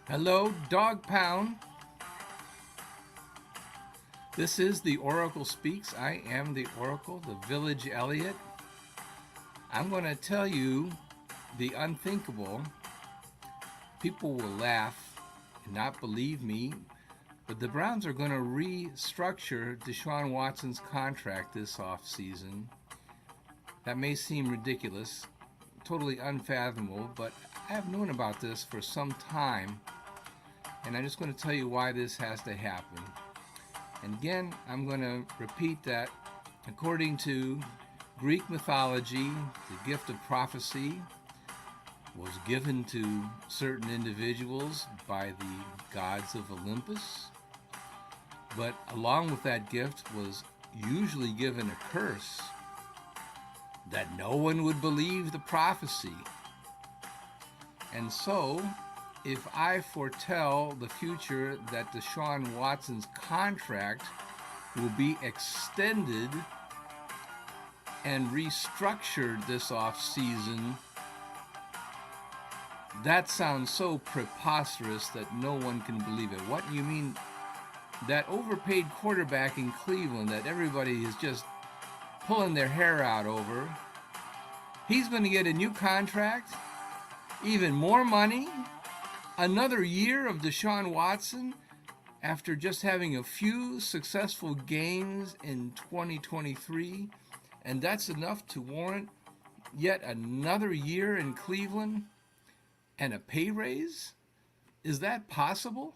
Hello, Dog Pound. This is the Oracle Speaks. I am the Oracle, the Village Elliot. I'm going to tell you the unthinkable. People will laugh and not believe me, but the Browns are going to restructure Deshaun Watson's contract this offseason. That may seem ridiculous, totally unfathomable, but I have known about this for some time, and I'm just going to tell you why this has to happen. And again, I'm going to repeat that according to Greek mythology, the gift of prophecy was given to certain individuals by the gods of Olympus. But along with that gift was usually given a curse that no one would believe the prophecy. And so, if I foretell the future that Deshaun Watson's contract will be extended and restructured this offseason, that sounds so preposterous that no one can believe it. What, you mean that overpaid quarterback in Cleveland that everybody is just pulling their hair out over, he's going to get a new contract, even more money, another year of Deshaun Watson after just having a few successful games in 2023, and that's enough to warrant yet another year in Cleveland and a pay raise? Is that possible?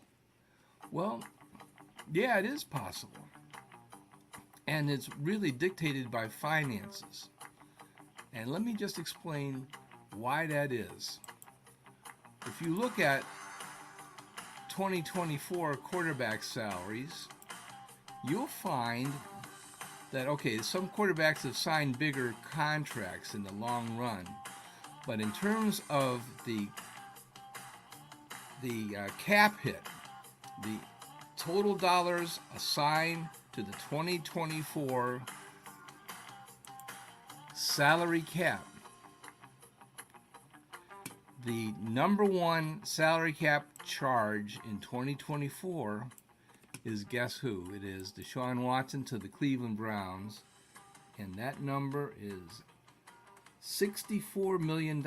Well, yeah, it is possible. And it's really dictated by finances. And let me just explain why that is. If you look at 2024 quarterback salaries, you'll find that, okay, some quarterbacks have signed bigger contracts in the long run. But in terms of the cap hit, the total dollars assigned to the 2024 salary cap, the number one salary cap charge in 2024 is, guess who? It is Deshaun Watson to the Cleveland Browns, and that number is $64 million.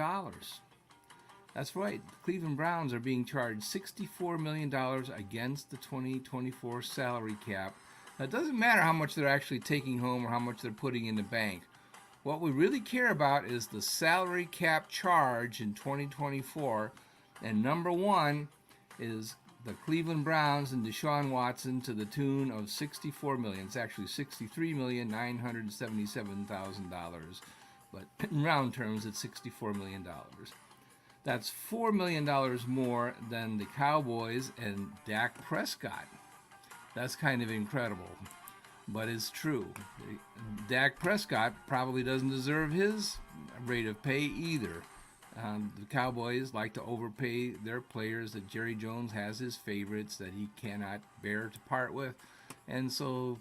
That's right, the Cleveland Browns are being charged $64 million against the 2024 salary cap. Now, it doesn't matter how much they're actually taking home or how much they're putting in the bank. What we really care about is the salary cap charge in 2024, and number one is the Cleveland Browns and Deshaun Watson to the tune of $64 million. It's actually $63,977,000, but in round terms, it's $64 million. That's $4 million more than the Cowboys and Dak Prescott. That's kind of incredible, but it's true. Dak Prescott probably doesn't deserve his rate of pay either. The Cowboys like to overpay their players. That Jerry Jones has his favorites that he cannot bear to part with. And so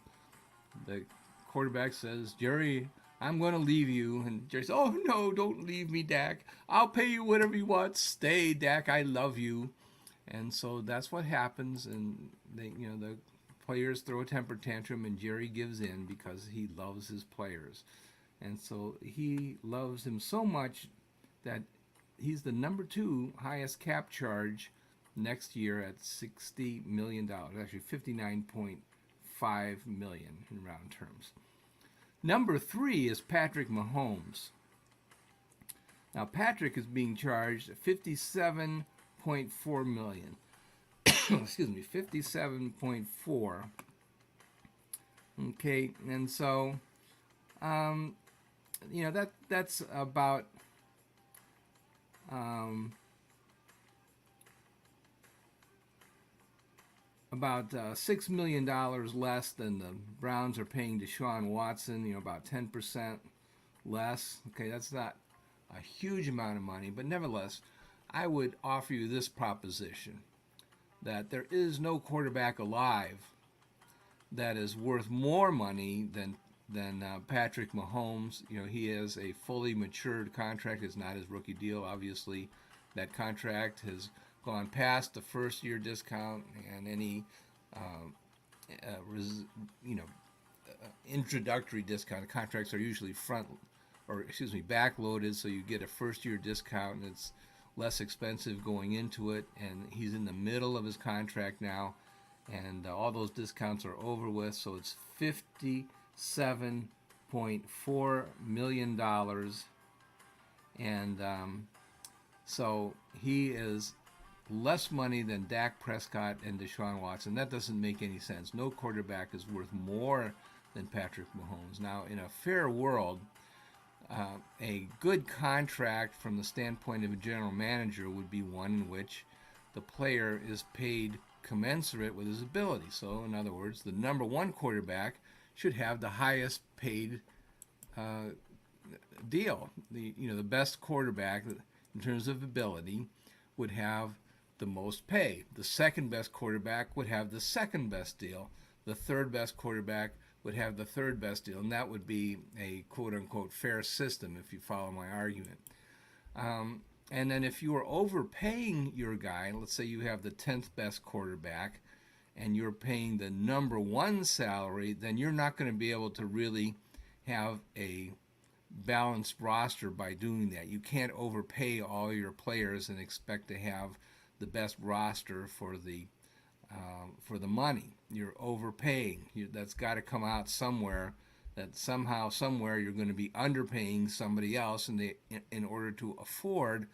the quarterback says, Jerry, I'm going to leave you. And Jerry says, oh, no, don't leave me, Dak. I'll pay you whatever you want. Stay, Dak. I love you. And so that's what happens. And the players throw a temper tantrum, and Jerry gives in because he loves his players. And so he loves him so much that he's the number two highest cap charge next year at $60 million. Actually, $59.5 million in round terms. Number three is Patrick Mahomes. Now, Patrick is being charged $57.4 million. Excuse me, 57.4. Okay, and so, that's about $6 million less than the Browns are paying Deshaun Watson, about 10% less. Okay, that's not a huge amount of money, but nevertheless, I would offer you this proposition, that there is no quarterback alive that is worth more money than Patrick Mahomes. He has a fully matured contract. It's not his rookie deal, obviously. That contract has gone past the first year discount and any res, you know introductory discount. Contracts are usually back loaded, so you get a first year discount and it's less expensive going into it. And he's in the middle of his contract now, and all those discounts are over with. So it's $57.4 million, and so he is less money than Dak Prescott and Deshaun Watson. That doesn't make any sense. No quarterback is worth more than Patrick Mahomes. Now, in a fair world, a good contract from the standpoint of a general manager would be one in which the player is paid commensurate with his ability. So, in other words, the number one quarterback should have the highest paid deal. The best quarterback in terms of ability would have the most pay. The second best quarterback would have the second best deal. The third best quarterback would have the third best deal, and that would be a quote-unquote fair system, if you follow my argument. And then if you are overpaying your guy, let's say you have the 10th best quarterback, and you're paying the number one salary, then you're not going to be able to really have a balanced roster by doing that. You can't overpay all your players and expect to have the best roster for the money. You're overpaying. That's got to come out somewhere. That somehow, somewhere, you're going to be underpaying somebody else in order to afford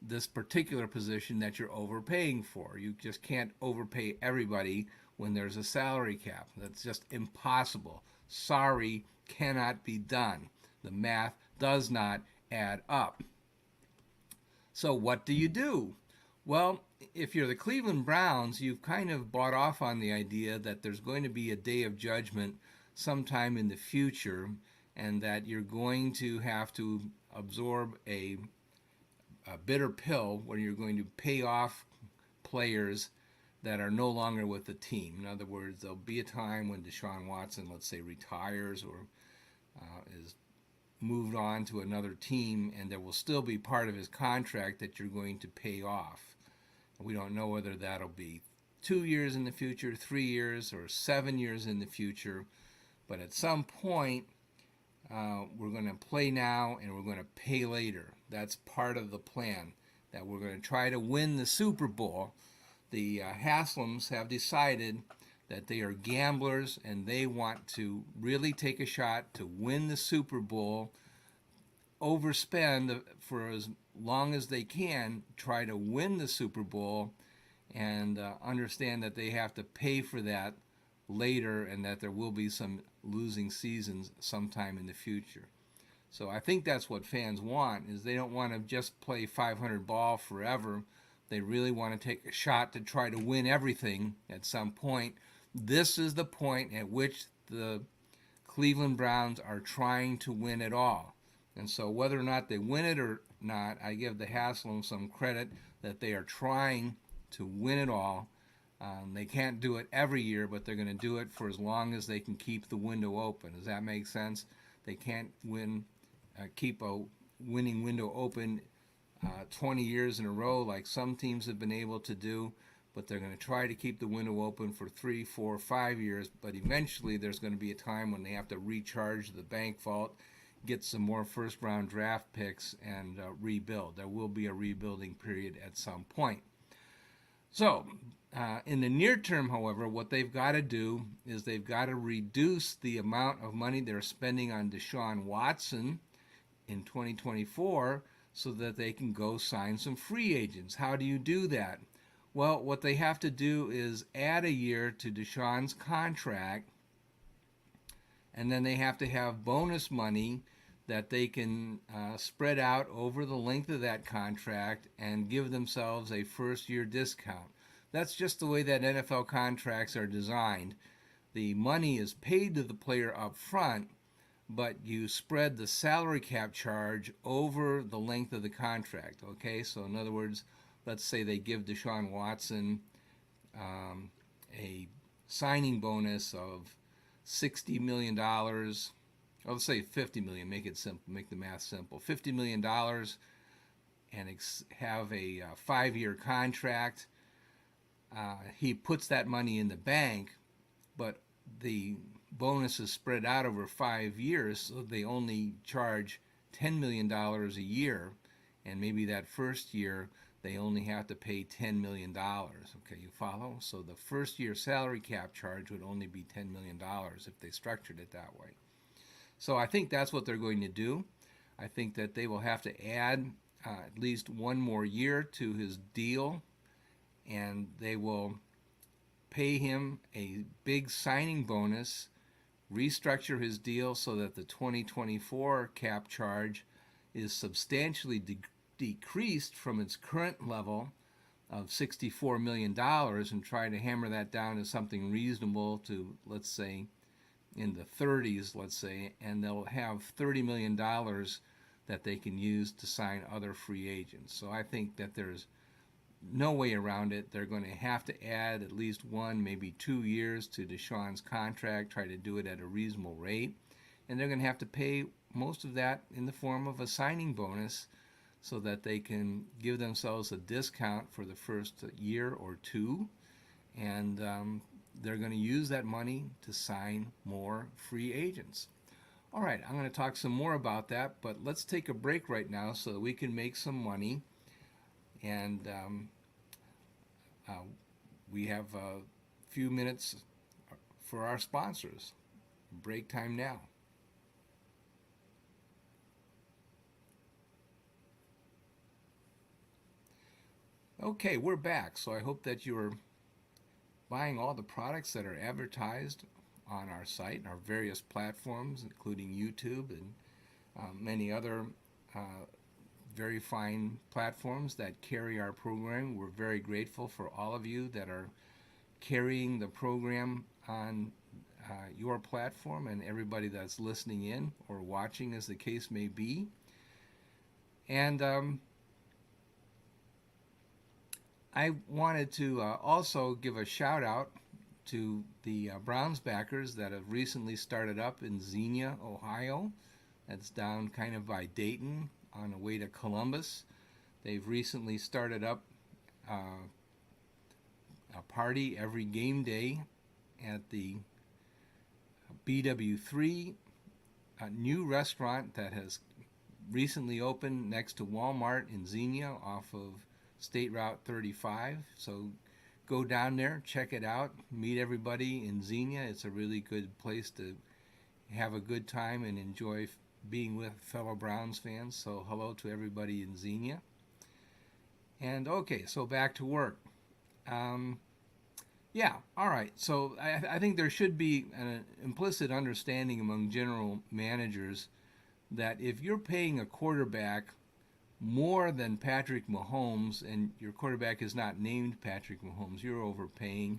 this particular position that you're overpaying for. You just can't overpay everybody when there's a salary cap. That's just impossible. Sorry, cannot be done. The math does not add up. So what do you do? Well, if you're the Cleveland Browns, you've kind of bought off on the idea that there's going to be a day of judgment sometime in the future, and that you're going to have to absorb a bitter pill where you're going to pay off players that are no longer with the team. In other words, there'll be a time when Deshaun Watson, let's say, retires or is moved on to another team, and there will still be part of his contract that you're going to pay off. We don't know whether that'll be 2 years in the future, 3 years, or 7 years in the future, but at some point, we're going to play now and we're going to pay later. That's part of the plan, that we're going to try to win the Super Bowl. The Haslams have decided that they are gamblers and they want to really take a shot to win the Super Bowl, overspend for as long as they can, try to win the Super Bowl, and understand that they have to pay for that later and that there will be some losing seasons sometime in the future. So I think that's what fans want, is they don't want to just play 500 ball forever. They really want to take a shot to try to win everything at some point. This is the point at which the Cleveland Browns are trying to win it all. And so whether or not they win it or not, I give the Haslams some credit that they are trying to win it all. They can't do it every year, but they're going to do it for as long as they can keep the window open. Does that make sense? They can't keep a winning window open 20 years in a row like some teams have been able to do, but they're going to try to keep the window open for 3, 4, 5 years. But eventually there's going to be a time when they have to recharge the bank vault, get some more first-round draft picks, and rebuild. There will be a rebuilding period at some point. So, in the near term, however, what they've got to do is they've got to reduce the amount of money they're spending on Deshaun Watson in 2024 so that they can go sign some free agents. How do you do that? Well, what they have to do is add a year to Deshaun's contract, and then they have to have bonus money that they can spread out over the length of that contract and give themselves a first-year discount. That's just the way that NFL contracts are designed. The money is paid to the player up front, but you spread the salary cap charge over the length of the contract. Okay, so in other words, let's say they give Deshaun Watson a signing bonus of $60 million. Let's say $50 million. Make it simple. Make the math simple. $50 million and have a 5-year contract. He puts that money in the bank, but the bonus is spread out over 5 years, so they only charge $10 million a year, and maybe that first year they only have to pay $10 million. Okay, you follow? So the first year salary cap charge would only be $10 million if they structured it that way. So I think that's what they're going to do. I think that they will have to add at least one more year to his deal, and they will pay him a big signing bonus, restructure his deal so that the 2024 cap charge is substantially decreased from its current level of $64 million, and try to hammer that down to something reasonable to, let's say, in the 30s, let's say, and they'll have $30 million that they can use to sign other free agents. So I think that there's no way around it. They're going to have to add at least 1, maybe 2 years to Deshaun's contract, try to do it at a reasonable rate, and they're going to have to pay most of that in the form of a signing bonus so that they can give themselves a discount for the first year or two, and they're going to use that money to sign more free agents. All right, I'm going to talk some more about that, but let's take a break right now so that we can make some money. And we have a few minutes for our sponsors. Break time now. Okay, we're back. So I hope that you're buying all the products that are advertised on our site, our various platforms, including YouTube and many other very fine platforms that carry our program. We're very grateful for all of you that are carrying the program on your platform, and everybody that's listening in or watching, as the case may be. And I wanted to also give a shout out to the Browns backers that have recently started up in Xenia, Ohio. That's down kind of by Dayton on the way to Columbus. They've recently started up a party every game day at the BW3, a new restaurant that has recently opened next to Walmart in Xenia off of State Route 35. So go down there, check it out, meet everybody in Xenia. It's a really good place to have a good time and enjoy being with fellow Browns fans. So hello to everybody in Xenia. And okay, so back to work. Yeah, all right. So I think there should be an implicit understanding among general managers that if you're paying a quarterback more than Patrick Mahomes, and your quarterback is not named Patrick Mahomes, you're overpaying.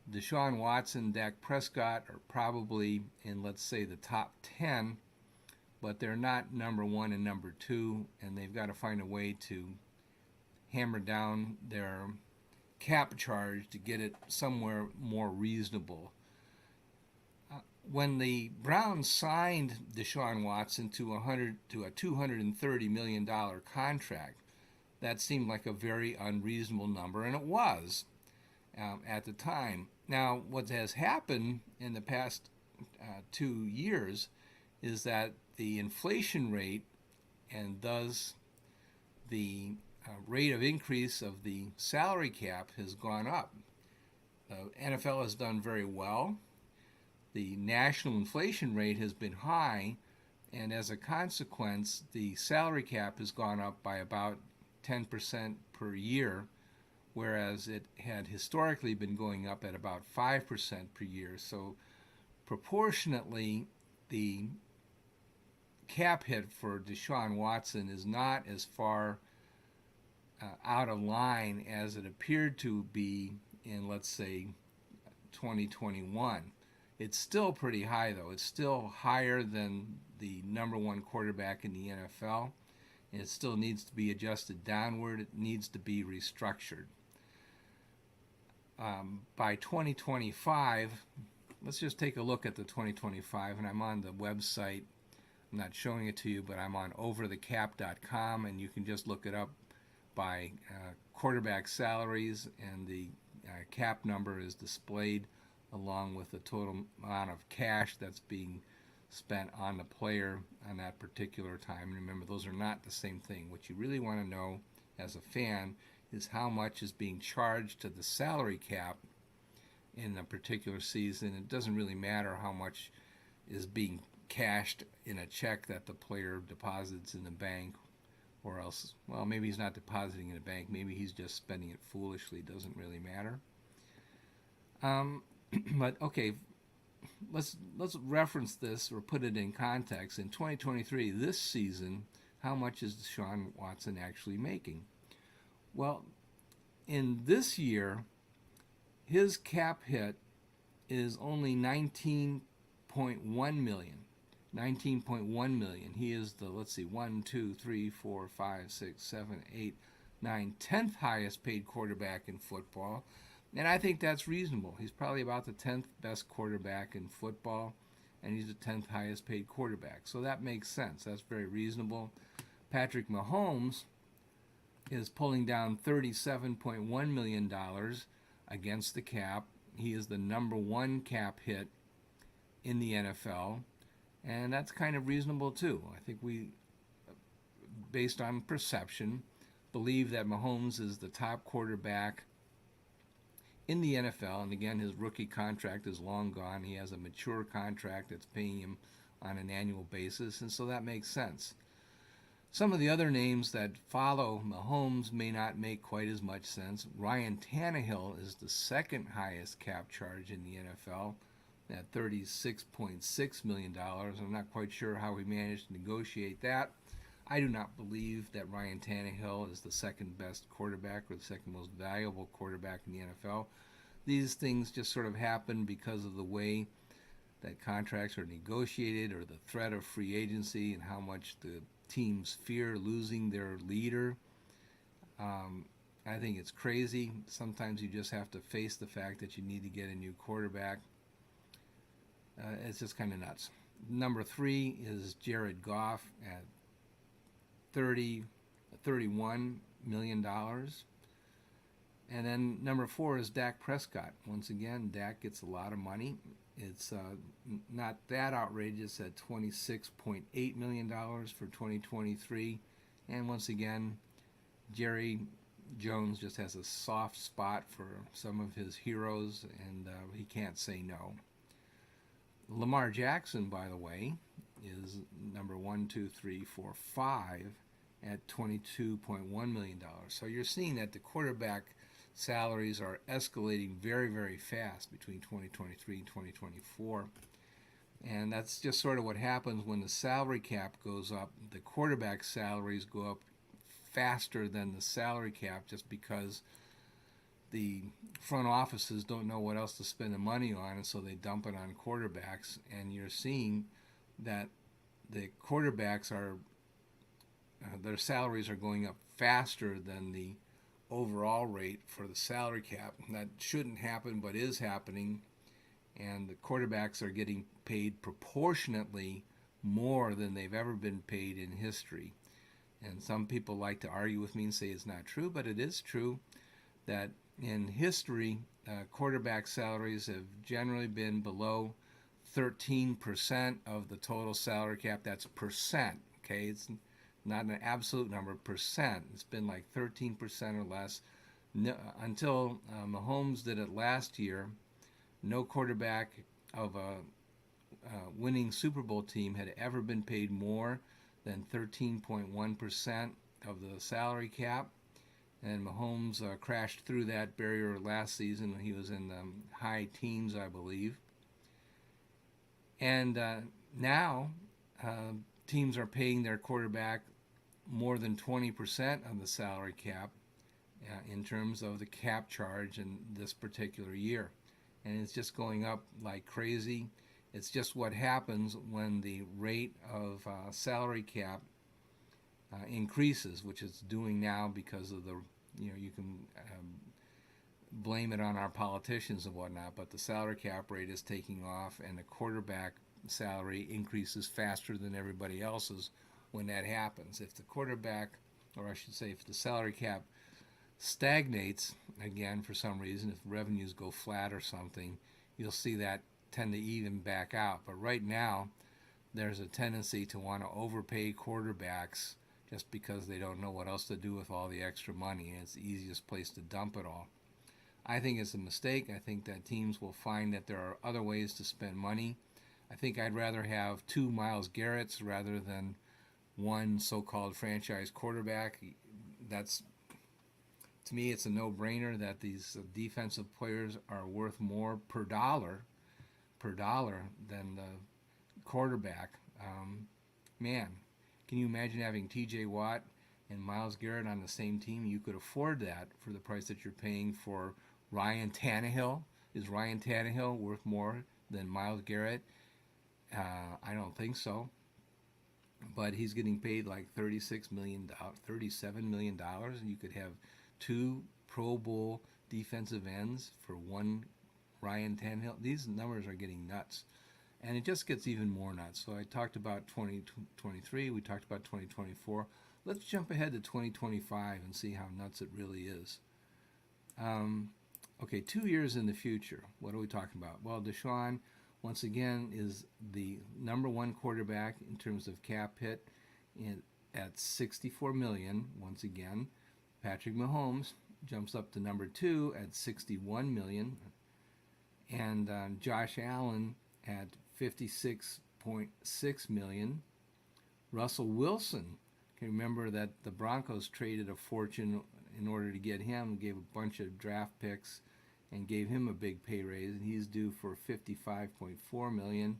Deshaun Watson, Dak Prescott are probably in, let's say, the top 10, but they're not number 1 and number 2, and they've got to find a way to hammer down their cap charge to get it somewhere more reasonable. When the Browns signed Deshaun Watson to a $230 million contract, that seemed like a very unreasonable number, and it was at the time. Now, what has happened in the past 2 years is that the inflation rate, and thus the rate of increase of the salary cap, has gone up. The NFL has done very well. The national inflation rate has been high, and as a consequence, the salary cap has gone up by about 10% per year, whereas it had historically been going up at about 5% per year. So proportionately, the cap hit for Deshaun Watson is not as far out of line as it appeared to be in, let's say, 2021. It's still pretty high, though. It's still higher than the number 1 quarterback in the NFL. And it still needs to be adjusted downward. It needs to be restructured. By 2025, let's just take a look at the 2025, and I'm on the website I'm not showing it to you, but I'm on overthecap.com, and you can just look it up by quarterback salaries, and the cap number is displayed along with the total amount of cash that's being spent on the player on that particular time. And remember, those are not the same thing. What you really want to know as a fan is how much is being charged to the salary cap in a particular season. It doesn't really matter how much is being cashed in a check that the player deposits in the bank, or else, well, maybe he's not depositing in a bank, maybe he's just spending it foolishly. It doesn't really matter. But okay, let's reference this or put it in context. In 2023, this season, how much is Deshaun Watson actually making? Well, in this year, his cap hit is only 19.1 million. 19.1 million. He is the, let's see, 1, 2, 3, 4, 5, 6, 7, 8, 9, 10th highest paid quarterback in football. And I think that's reasonable. He's probably about the 10th best quarterback in football, and he's the 10th highest paid quarterback. So that makes sense. That's very reasonable. Patrick Mahomes is pulling down $37.1 million against the cap. He is the number one cap hit in the NFL, and that's kind of reasonable too. I think we, based on perception, believe that Mahomes is the top quarterback in the NFL. And again, his rookie contract is long gone. He has a mature contract that's paying him on an annual basis, and so that makes sense. Some of the other names that follow Mahomes may not make quite as much sense. Ryan Tannehill is the second highest cap charge in the NFL at $36.6 million. I'm not quite sure how he managed to negotiate that. I do not believe that Ryan Tannehill is the second best quarterback or the second most valuable quarterback in the NFL. These things just sort of happen because of the way that contracts are negotiated, or the threat of free agency, and how much the teams fear losing their leader. I think it's crazy. Sometimes you just have to face the fact that you need to get a new quarterback. It's just kind of nuts. Number 3 is Jared Goff at $31 million. And then number 4 is Dak Prescott. Once again, Dak gets a lot of money. It's not that outrageous at $26.8 million for 2023. And once again, Jerry Jones just has a soft spot for some of his heroes, and he can't say no. Lamar Jackson, by the way, is number 1, 2, 3, 4, 5 at $22.1 million. So you're seeing that the quarterback salaries are escalating very, very fast between 2023 and 2024. And that's just sort of what happens when the salary cap goes up. The quarterback salaries go up faster than the salary cap, just because the front offices don't know what else to spend the money on, and so they dump it on quarterbacks. And you're seeing that the quarterbacks are, their salaries are going up faster than the overall rate for the salary cap. That shouldn't happen, but is happening. And the quarterbacks are getting paid proportionately more than they've ever been paid in history. And some people like to argue with me and say it's not true, but it is true that in history, quarterback salaries have generally been below 13% of the total salary cap. That's percent, okay? It's not an absolute number, percent. It's been like 13% or less. Until Mahomes did it last year, no quarterback of a winning Super Bowl team had ever been paid more than 13.1% of the salary cap. And Mahomes crashed through that barrier last season. He was in the high teens, I believe. And now teams are paying their quarterback more than 20% of the salary cap in terms of the cap charge in this particular year. And it's just going up like crazy. It's just what happens when the rate of salary cap increases, which it's doing now because of the, you can blame it on our politicians and whatnot, but the salary cap rate is taking off, and the quarterback salary increases faster than everybody else's when that happens. If the quarterback, or I should say, if the salary cap stagnates again for some reason, if revenues go flat or something, you'll see that tend to even back out. But right now, there's a tendency to want to overpay quarterbacks just because they don't know what else to do with all the extra money, and it's the easiest place to dump it all. I think it's a mistake. I think that teams will find that there are other ways to spend money. I think I'd rather have two Myles Garretts rather than one so-called franchise quarterback. That's, to me, it's a no-brainer that these defensive players are worth more per dollar than the quarterback. Man, can you imagine having T.J. Watt and Myles Garrett on the same team? You could afford that for the price that you're paying for Ryan Tannehill. Is Ryan Tannehill worth more than Myles Garrett? I don't think so. But he's getting paid like $37 million, and you could have two Pro Bowl defensive ends for one Ryan Tannehill. These numbers are getting nuts, and it just gets even more nuts. So I talked about 2023, we talked about 2024. Let's jump ahead to 2025 and see how nuts it really is. Okay, 2 years in the future, what are we talking about? Well, Deshaun, once again, is the number one quarterback in terms of cap hit at $64 million. Once again, Patrick Mahomes jumps up to number two at $61 million, and Josh Allen at $56.6 million. Russell Wilson, can you remember that the Broncos traded a fortune in order to get him, gave a bunch of draft picks and gave him a big pay raise, and he's due for $55.4 million.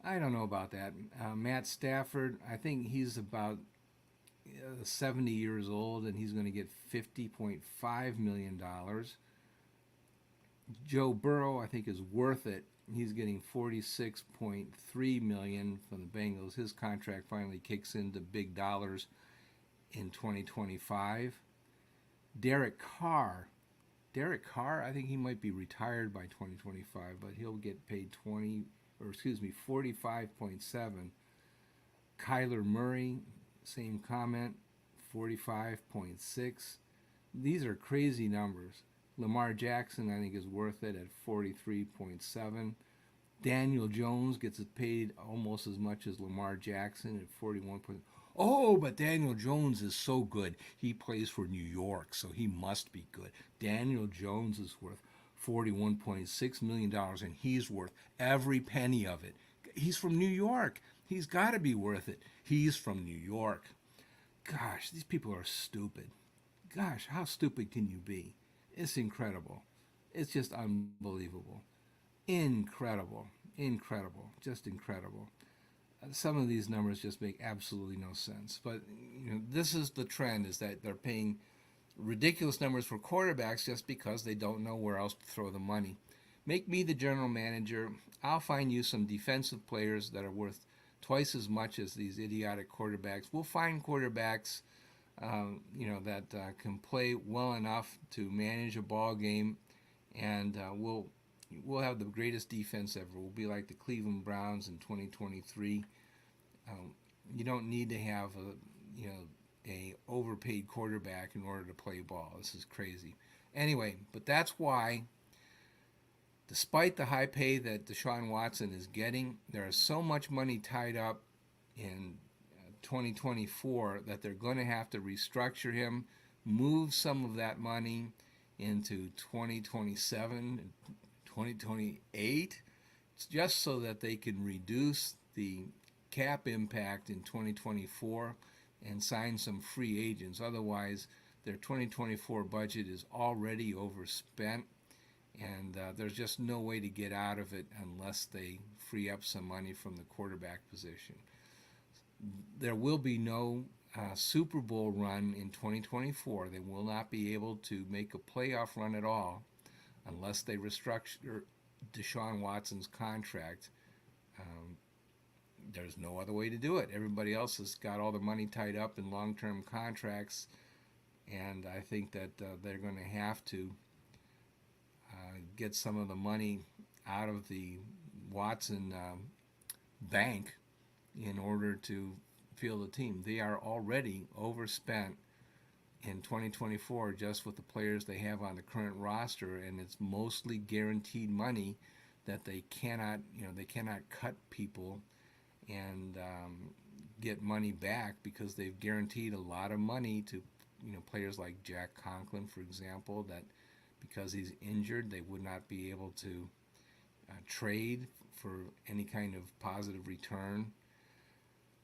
I don't know about that. Matt Stafford, I think he's about 70 years old, and he's going to get $50.5 million. Joe Burrow, I think, is worth it. He's getting $46.3 million from the Bengals. His contract finally kicks into big dollars in 2025. Derek Carr, I think he might be retired by 2025, but he'll get paid 45.7. Kyler Murray, same comment, 45.6. These are crazy numbers. Lamar Jackson, I think, is worth it at 43.7. Daniel Jones gets paid almost as much as Lamar Jackson at 41. Oh, but Daniel Jones is so good. He plays for New York, so he must be good. Daniel Jones is worth $41.6 million, and he's worth every penny of it. He's from New York. He's got to be worth it. He's from New York. Gosh, these people are stupid. Gosh, how stupid can you be? It's incredible. It's just unbelievable. Incredible. Just incredible. Some of these numbers just make absolutely no sense. But this is the trend, is that they're paying ridiculous numbers for quarterbacks just because they don't know where else to throw the money. Make me the general manager. I'll find you some defensive players that are worth twice as much as these idiotic quarterbacks. We'll find quarterbacks that can play well enough to manage a ball game, and we'll have the greatest defense ever. We'll be like the Cleveland Browns in 2023. You don't need to have a overpaid quarterback in order to play ball. This is crazy. Anyway, but that's why, despite the high pay that Deshaun Watson is getting, there is so much money tied up in 2024 that they're going to have to restructure him, move some of that money into 2027, 2028, just so that they can reduce the cap impact in 2024 and sign some free agents. Otherwise, their 2024 budget is already overspent, and there's just no way to get out of it unless they free up some money from the quarterback position. There will be no Super Bowl run in 2024. They will not be able to make a playoff run at all unless they restructure Deshaun Watson's contract. There's no other way to do it. Everybody else has got all the money tied up in long-term contracts, and I think that they're going to have to get some of the money out of the Watson bank in order to field a team. They are already overspent in 2024 just with the players they have on the current roster, and it's mostly guaranteed money that they cannot cut people and get money back because they've guaranteed a lot of money to players like Jack Conklin, for example, that because he's injured they would not be able to trade for any kind of positive return.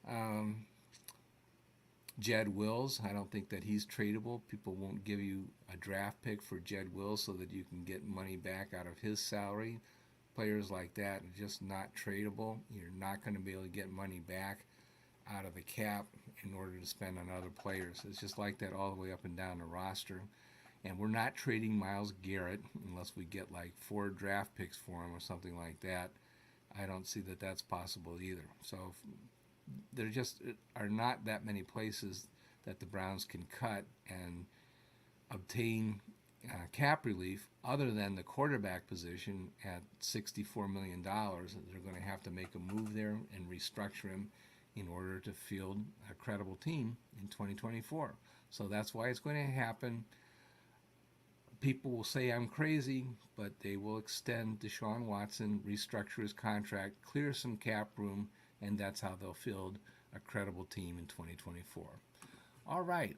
Um, Jed Wills, I don't think that he's tradable. People won't give you a draft pick for Jed Wills so that you can get money back out of his salary. Players like that are just not tradable. You're not going to be able to get money back out of the cap in order to spend on other players. It's just like that all the way up and down the roster. And we're not trading Myles Garrett unless we get like 4 draft picks for him or something like that. I don't see that that's possible either. So there just are not that many places that the Browns can cut and obtain cap relief other than the quarterback position at $64 million. They're going to have to make a move there and restructure him in order to field a credible team in 2024. So that's why it's going to happen. People will say I'm crazy, but they will extend Deshaun Watson, restructure his contract, clear some cap room, and that's how they'll field a credible team in 2024. All right.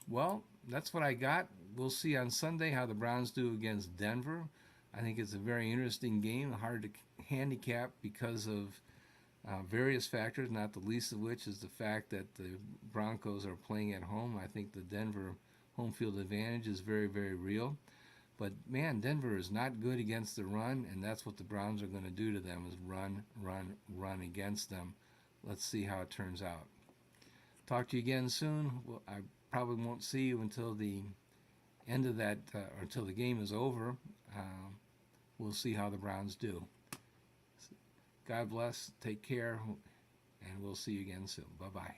Well, that's what I got. We'll see on Sunday how the Browns do against Denver. I think it's a very interesting game, hard to handicap because of various factors, not the least of which is the fact that the Broncos are playing at home. I think the Denver home field advantage is very, very real. But, man, Denver is not good against the run, and that's what the Browns are going to do to them is run, run, run against them. Let's see how it turns out. Talk to you again soon. Well, I probably won't see you until the end of that, or until the game is over. We'll see how the Browns do. God bless. Take care, and we'll see you again soon. Bye-bye.